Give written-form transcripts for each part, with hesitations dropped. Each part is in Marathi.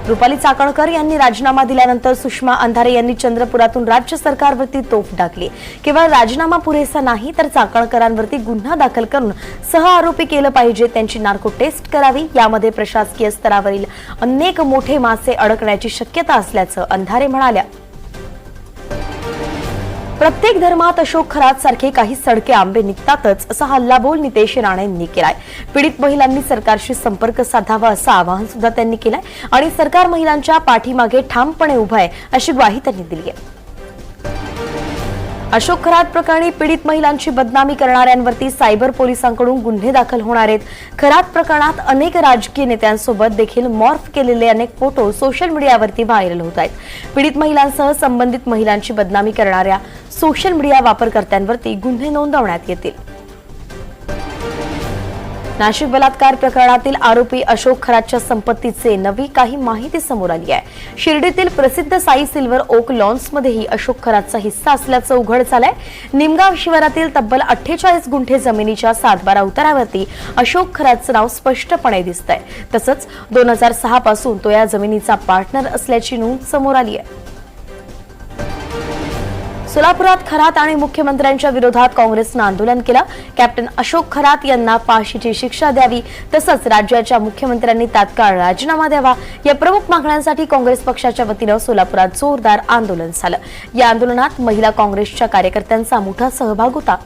रुपाली चाकणकर यांनी राजीनामा दिल्यानंतर सुषमा अंधारे यांनी चंद्रपुरातून राज्य सरकारवरती तोफ टाकली। केवळ राजीनामा पुरेसा नाही तर चाकणकरांवरती गुन्हा दाखल करून सह आरोपी केलं पाहिजे, त्यांची नार्को टेस्ट करावी। यामध्ये प्रशासकीय स्तरावरील अनेक मोठे मासे अडकण्याची शक्यता असल्याचं अंधारे म्हणाल्या। प्रत्येक धर्मात अशोक खरात सारखे काही सडके आंबे निघतातच असा हल्लाबोल नितेश राणेंनी केलाय। पीडित महिलांनी सरकारशी संपर्क साधावा असं आवाहन सुद्धा त्यांनी केलंय आणि सरकार महिलांच्या पाठीमागे ठामपणे उभं आहे अशी ग्वाही त्यांनी दिली आहे। अशोक खरात प्रकरणी पीडित महिलांची बदनामी करणाऱ्यांवरती सायबर पोलिसांकडून गुन्हे दाखल होणार आहेत। खरात प्रकरणात अनेक राजकीय नेत्यांसोबत देखील मॉर्फ केलेले अनेक फोटो सोशल मीडियावरती व्हायरल होत आहेत। पीडित महिलांसह संबंधित महिलांची बदनामी करणाऱ्या सोशल मीडिया वापरकर्त्यांवरती गुन्हे नोंदवण्यात येतील। नाशिक बलात्कार प्रकरणातील आरोपी अशोक खरातच्या संपत्तीचे नवी काही माहिती समोर आली आहे। शिर्डीतील प्रसिद्ध साई सिल्वर ओक लॉन्समध्येही अशोक खरातचा हिस्सा असल्याचं उघड झालंय। निमगाव शिवारातील तब्बल 48 गुंठे जमिनीच्या 7-12 उतारावरती अशोक खरातचं नाव स्पष्टपणे दिसतंय। तसंच 2006 पासून तो या जमिनीचा पार्टनर असल्याची नोंद समोर आली आहे। सोलापुरात खरात आणि मुख्यमंत्र्यांच्या विरोधात काँग्रेसनं आंदोलन केलं। कॅप्टन अशोक खरात यांना फाशीची शिक्षा द्यावी तसंच राज्याच्या मुख्यमंत्र्यांनी तात्काळ राजीनामा द्यावा या प्रमुख मागण्यांसाठी काँग्रेस पक्षाच्या वतीनं सोलापुरात जोरदार आंदोलन झालं। या आंदोलनात महिला काँग्रेसच्या कार्यकर्त्यांचा मोठा सहभाग होता।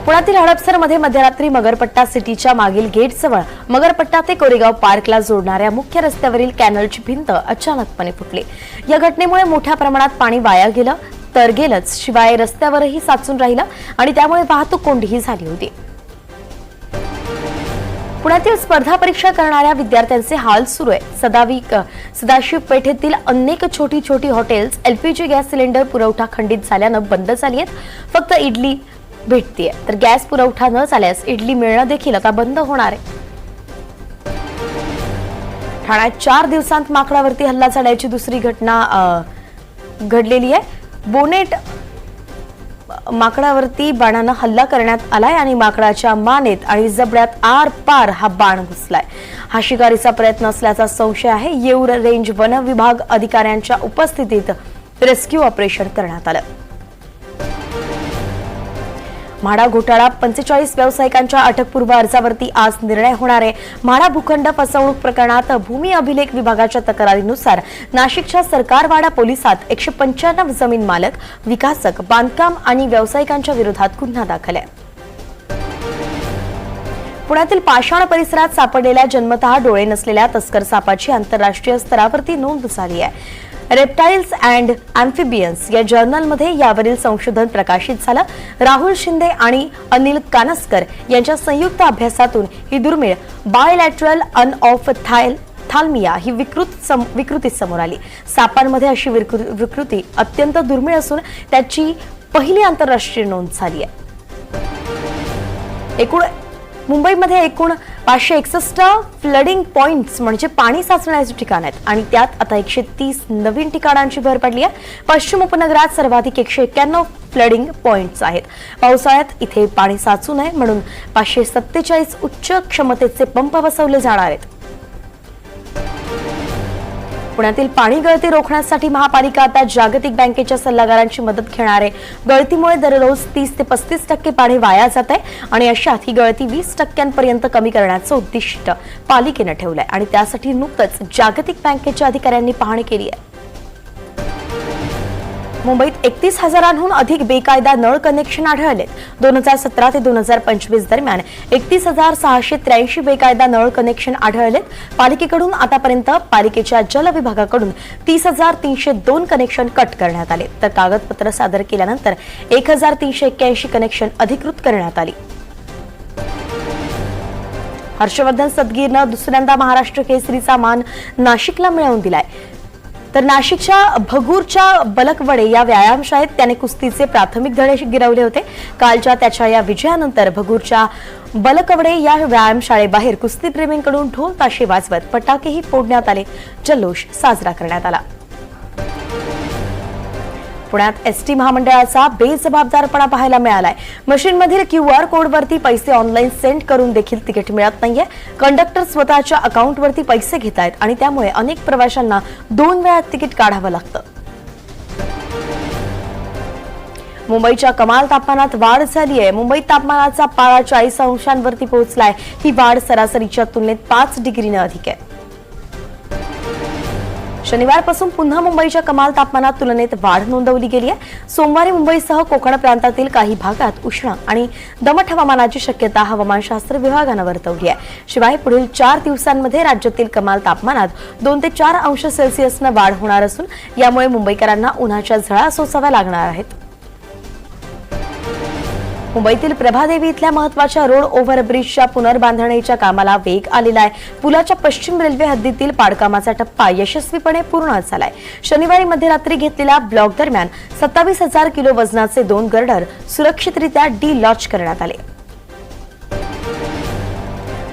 पुण्यातील हडपसरमध्ये मध्यरात्री मगरपट्टा सिटीच्या मागील गेटजवळ मगरपट्टा ते कोरेगाव पार्कला जोडणाऱ्या मुख्य रस्त्यावरील कॅनलची भिंत अचानकपणे फुटली। या घटनेमुळे मोठ्या प्रमाणात पाणी वाया गेलं तर गेलंच, शिवाय रस्त्यावरही साचून राहिलं आणि त्यामुळे वाहतूक कोंडीही झाली होती। पुण्यातील स्पर्धा परीक्षा करणाऱ्या विद्यार्थ्यांचे हाल सुरू आहे। सदाशिव पेठेतील अनेक छोटी छोटी हॉटेल्स एलपीजी गॅस सिलेंडर पुरवठा खंडित झाल्यानं बंद झाली आहेत। फक्त इडली भेटतीये तर गॅस पुरवठा न झाल्यास इडली मिळणं देखील आता बंद होणार आहे। ठाण्यात 4 दिवसांत माकडावरती हल्ला झाल्याची दुसरी घटना घडलेली आहे। बोनेट माकडावरती बाणानं हल्ला करण्यात आलाय आणि माकडाच्या मानेत आणि जबड्यात आर पार हा बाण घुसलाय। हा शिकारीचा प्रयत्न असल्याचा संशय आहे। येऊर रेंज वन विभाग अधिकाऱ्यांच्या उपस्थितीत रेस्क्यू ऑपरेशन करण्यात आलं। म्हाडा घोटाळा 45 व्यावसायिकांच्या अटकपूर्व अर्जावरती आज निर्णय होणार आहे। म्हाडा भूखंड फसवणूक प्रकरणात भूमी अभिलेख विभागाच्या तक्रारीनुसार नाशिकच्या सरकारवाडा पोलिसात 195 जमीन मालक, विकासक, बांधकाम आणि व्यावसायिकांच्या विरोधात गुन्हा दाखल आहे। पुण्यातील पाषाण परिसरात सापडलेल्या जन्मतः डोळे नसलेल्या तस्कर सापाची आंतरराष्ट्रीय स्तरावरती नोंद झाली आहे। रेप्टाइल्स अँड अॅम्फिबियन्स या जर्नलमध्ये यावरील संशोधन प्रकाशित झालं। राहुल शिंदे आणि अनिल कानस्कर यांच्या संयुक्त अभ्यासातून ही दुर्मिळ बायलॅटरल अनऑफथॅल्मिया ही विकृती समोर आली। सापांमध्ये अशी विकृती अत्यंत दुर्मिळ असून त्याची पहिली आंतरराष्ट्रीय नोंद झाली आहे। मुंबईमध्ये एकूण 561 फ्लडिंग पॉइंट्स म्हणजे पाणी साचण्याचे ठिकाण आहेत आणि त्यात आता 130 नवीन ठिकाणांची भर पडली आहे। पश्चिम उपनगरात सर्वाधिक 191 फ्लडिंग पॉइंट्स आहेत। पावसाळ्यात इथे पाणी साचू नये म्हणून 547 उच्च क्षमतेचे पंप बसवले जाणार आहेत। पुण्यातील पाणी गळती रोखण्यासाठी महापालिका आता जागतिक बँकेच्या सल्लागारांची मदत घेणार आहे। गळतीमुळे दररोज 30 ते 35% पाणी वाया जात आहे आणि अशात ही गळती 20% कमी करण्याचं उद्दिष्ट पालिकेनं ठेवलंय आणि त्यासाठी नुकतंच जागतिक बँकेच्या अधिकाऱ्यांनी पाहणी केली आहे। मुंबईत 31,000हून अधिक बेकायदा नळ कनेक्शन आढळले। 2017 ते 2025 दरम्यान 31,683 बेकायदा नळ कनेक्शन आढळलेत। पालिकेकडून आतापर्यंत पालिकेच्या जल विभागाकडून 30,302 कनेक्शन कट करण्यात आले तर कागदपत्र सादर केल्यानंतर 1,381 कनेक्शन अधिकृत करण्यात आली। हर्षवर्धन सदगीरनं दुसऱ्यांदा महाराष्ट्र केसरीचा मान नाशिकला मिळवून दिलाय। तर नाशिकच्या भगूरच्या बलकवडे या व्यायामशाळेत त्याने कुस्तीचे प्राथमिक धडे गिरवले होते। कालच्या त्याच्या या विजयानंतर भगूरच्या बलकवडे या व्यायामशाळेबाहेर कुस्तीप्रेमींकडून ढोल ताशे वाजवत फटाकेही फोडण्यात आले। जल्लोष साजरा करण्यात आला। पुण्यात एसटी महामंडळाचा बेजबाबदारपणा पाहायला मिळालाय। मशीनमधील QR कोडवरती पैसे ऑनलाईन सेंड करून देखील तिकीट मिळत नाहीये। कंडक्टर स्वतःच्या अकाउंटवरती पैसे घेतायत आणि त्यामुळे अनेक प्रवाशांना 2 वेळा तिकीट काढावं लागतं। मुंबईच्या कमाल तापमानात वाढ झाली आहे। मुंबईत तापमानाचा पारा 40 अंशांवरती पोहोचलाय। ही वाढ सरासरीच्या तुलनेत 5 डिग्रीने अधिक आहे। शनिवारपासून पुन्हा मुंबईच्या कमाल तापमानात तुलनेत वाढ नोंदवली गेली आहे। सोमवारी मुंबईसह कोकण प्रांतातील काही भागात उष्ण आणि दमट हवामानाची शक्यता हवामानशास्त्र विभागानं वर्तवली आहे। शिवाय पुढील 4 दिवसांमध्ये राज्यातील कमाल तापमानात 2 ते 4 अंश सेल्सिअसनं वाढ होणार असून यामुळे मुंबईकरांना उन्हाच्या झळा सोसाव्या लागणार आहेत। मुंबईतील प्रभादेवी इथल्या महत्त्वाच्या रोड ओव्हरब्रिजच्या पुनर्बांधणीच्या कामाला वेग आलेला आहे। पुलाच्या पश्चिम रेल्वे हद्दीतील पाडकामाचा टप्पा यशस्वीपणे पूर्ण झालाय। शनिवारी मध्यरात्री घेतलेल्या ब्लॉक दरम्यान 27,000 किलो वजनाचे 2 गर्डर सुरक्षितरित्या डिलॉच करण्यात आले।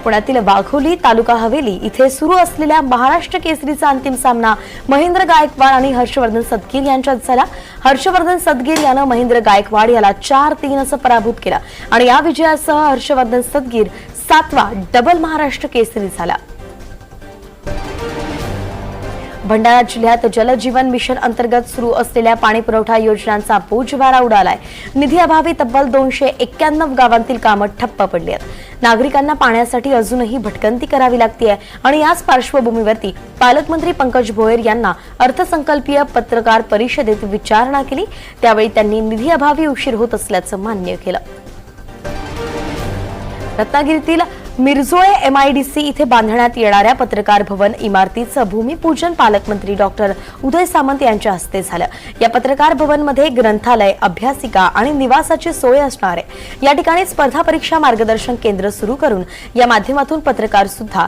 पुण्यातील वाघोली तालुका हवेली इथे सुरू असलेल्या महाराष्ट्र केसरीचा अंतिम सामना महेंद्र गायकवाड आणि हर्षवर्धन सदगीर यांच्यात झाला। हर्षवर्धन सदगीर यानं महेंद्र गायकवाड याला 4-3 असं पराभूत केलं आणि या विजयासह हर्षवर्धन सदगीर 7वा डबल महाराष्ट्र केसरी झाला। भंडारा जिल्ह्यात जल जीवन मिशन अंतर्गत सुरू असलेल्या पाणी पुरवठा योजनांचा बोजवारा उडालाय। निधी अभावी तब्बल 291 गावांतील कामं ठप्प पडली आहेत। नागरिकांना पाण्यासाठी अजूनही भटकंती करावी लागते आणि याच पार्श्वभूमीवरती पालकमंत्री पंकज भोयर यांना अर्थसंकल्पीय पत्रकार परिषदेत विचारणा केली। त्यावेळी त्यांनी निधी अभावी उशीर होत असल्याचं मान्य केलं। रत्नागिरीतील मिरजोळे MIDC इथे बांधण्यात येणाऱ्या पत्रकार भवन इमारतीचं भूमिपूजन पालकमंत्री डॉक्टर उदय सामंत यांच्या हस्ते झालं। या पत्रकार भवनमध्ये ग्रंथालय, अभ्यासिका आणि निवासाची सोय असणार आहे। या ठिकाणी स्पर्धा परीक्षा मार्गदर्शन केंद्र सुरू करून या माध्यमातून पत्रकार सुद्धा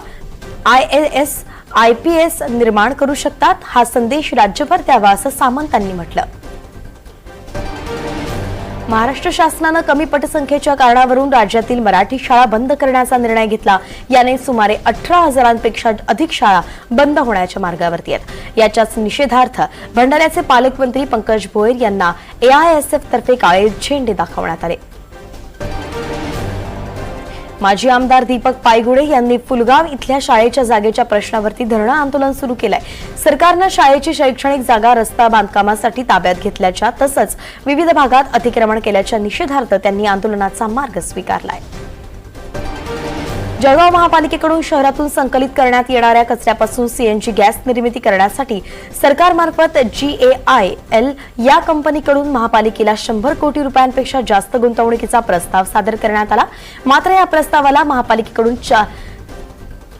IAS, IPS निर्माण करू शकतात। हा संदेश राज्यभर द्यावा असं सामंतांनी म्हटलं। महाराष्ट्र शासनानं कमी पटसंख्येच्या कारणावरून राज्यातील मराठी शाळा बंद करण्याचा निर्णय घेतला। याने सुमारे 18,000पेक्षा अधिक शाळा बंद होण्याच्या मार्गावरती आहेत। याच्याच निषेधार्थ भंडाऱ्याचे पालकमंत्री पंकज भोयर यांना AISF तर्फे काळे झेंडे दाखवण्यात आले। माजी आमदार दीपक पायगुडे यांनी फुलगाव इथल्या शाळेच्या जागेच्या प्रश्नावरती धरणं आंदोलन सुरू केलंय। सरकारनं शाळेची शैक्षणिक जागा रस्ता बांधकामासाठी ताब्यात घेतल्याच्या तसंच विविध भागात अतिक्रमण केल्याच्या निषेधार्थ त्यांनी आंदोलनाचा मार्ग स्वीकारलाय। जळगाव महापालिकेकडून शहरातून संकलित करण्यात येणाऱ्या कचऱ्यापासून CNG गॅस निर्मिती करण्यासाठी सरकारमार्फत GAIL या कंपनीकडून महापालिकेला 100 कोटी रुपयांपेक्षा जास्त गुंतवणुकीचा प्रस्ताव सादर करण्यात आला। मात्र या प्रस्तावाला महापालिकेकडून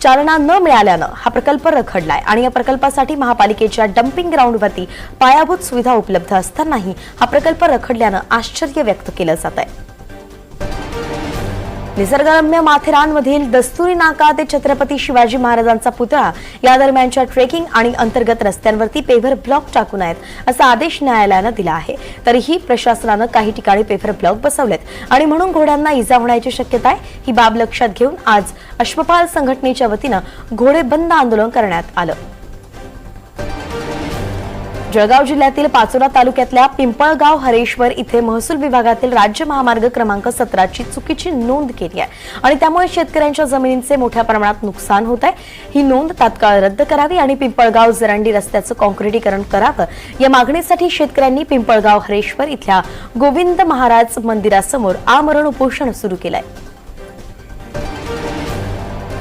चालना न मिळाल्यानं हा प्रकल्प रखडलाय आणि या प्रकल्पासाठी महापालिकेच्या डम्पिंग ग्राउंडवरती पायाभूत सुविधा उपलब्ध असतानाही हा प्रकल्प रखडल्यानं आश्चर्य व्यक्त केलं जात आहे। निसर्गरम्य माथेरानमधील दस्तुरी नाका ते छत्रपती शिवाजी महाराजांचा पुतळा या दरम्यानच्या ट्रेकिंग आणि अंतर्गत रस्त्यांवरती पेव्हर ब्लॉक टाकू नयेत असा आदेश न्यायालयानं दिला आहे। तरीही प्रशासनानं काही ठिकाणी पेव्हर ब्लॉक बसवलेत आणि म्हणून घोड्यांना इजा होण्याची शक्यता आहे। ही बाब लक्षात घेऊन आज अश्वपाल संघटनेच्या वतीनं घोडे बंद आंदोलन करण्यात आलं। जळगाव जिल्ह्यातील पाचोरा तालुक्यातल्या पिंपळगाव हरेश्वर इथे महसूल विभागातील राज्य महामार्ग क्रमांक 17ची चुकीची नोंद केली आहे आणि त्यामुळे शेतकऱ्यांच्या जमिनींचे मोठ्या प्रमाणात नुकसान होत आहे। ही नोंद तात्काळ रद्द करावी आणि पिंपळगाव जरंडी रस्त्याचं काँक्रिटीकरण करावं या मागणीसाठी शेतकऱ्यांनी पिंपळगाव हरेश्वर इथल्या गोविंद महाराज मंदिरासमोर आमरण उपोषण सुरू केलंय।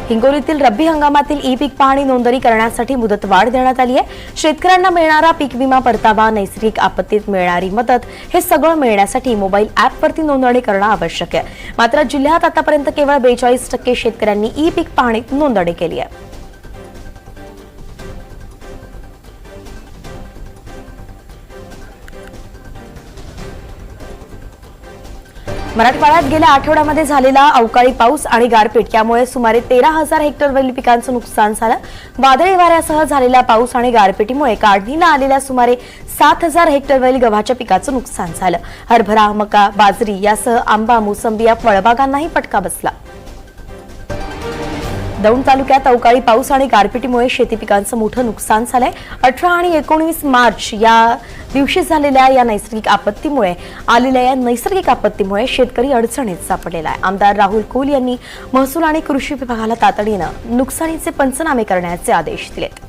हिंगोलीतील रब्बी हंगामातील ई-पीक पाहणी नोंदणी करण्यासाठी मुदतवाढ देण्यात आली आहे। शेतकऱ्यांना मिळणारा पीक विमा परतावा, नैसर्गिक आपत्तीत मिळणारी मदत हे सगळं मिळण्यासाठी मोबाईल ॲपवरती नोंदणी करणं आवश्यक आहे। मात्र जिल्ह्यात आतापर्यंत केवळ 42% शेतकऱ्यांनी ई-पीक पाहणीत नोंदणी केली आहे। मराठवाड्यात गेल्या आठवड्यामध्ये झालेला अवकाळी पाऊस आणि गारपीट यामुळे सुमारे 13,000 हेक्टरवरील पिकांचं नुकसान झालं। वादळी वाऱ्यासह झालेल्या पाऊस आणि गारपिटीमुळे काढणीला आलेल्या सुमारे 7,000 हेक्टरवरील गव्हाच्या पिकाचं नुकसान झालं। हरभरा, मका, बाजरी यासह आंबा, मोसंबी या फळबागांनाही फटका बसला। दौंड तालुक्यात अवकाळी पाऊस आणि गारपिटीमुळे शेती पिकांचं मोठं नुकसान झालंय। 18 आणि 19 मार्च या दिवशी झालेल्या या नैसर्गिक आपत्तीमुळे शेतकरी अडचणीत सापडलेला आहे। आमदार राहुल कुल यांनी महसूल आणि कृषी विभागाला तातडीनं नुकसानीचे पंचनामे करण्याचे आदेश दिलेत।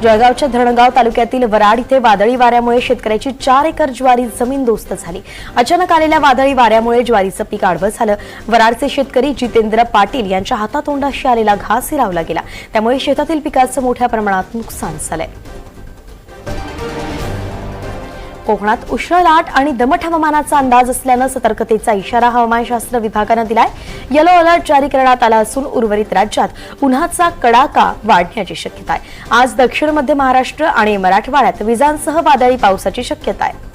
जळगावच्या धरणगाव तालुक्यातील वराड इथे वादळी वाऱ्यामुळे शेतकऱ्याची 4 एकर ज्वारी जमीनदोस्त झाली। अचानक आलेल्या वादळी वाऱ्यामुळे ज्वारीचं पीक आडवं झालं। वराडचे शेतकरी जितेंद्र पाटील यांच्या हातातोंडाशी आलेला घास हिरावला गेला, त्यामुळे शेतातील पिकाचं मोठ्या प्रमाणात नुकसान झालंय। कोकणात उष्ण लाट आणि दमट हवामानाचा अंदाज असल्यानं सतर्कतेचा इशारा हवामानशास्त्र विभागानं दिलाय। येलो अलर्ट जारी करण्यात आला असून उर्वरित राज्यात उन्हाचा कडाका वाढण्याची शक्यता आहे। आज दक्षिण मध्य महाराष्ट्र आणि मराठवाड्यात विजांसह वादळी पावसाची शक्यता आहे।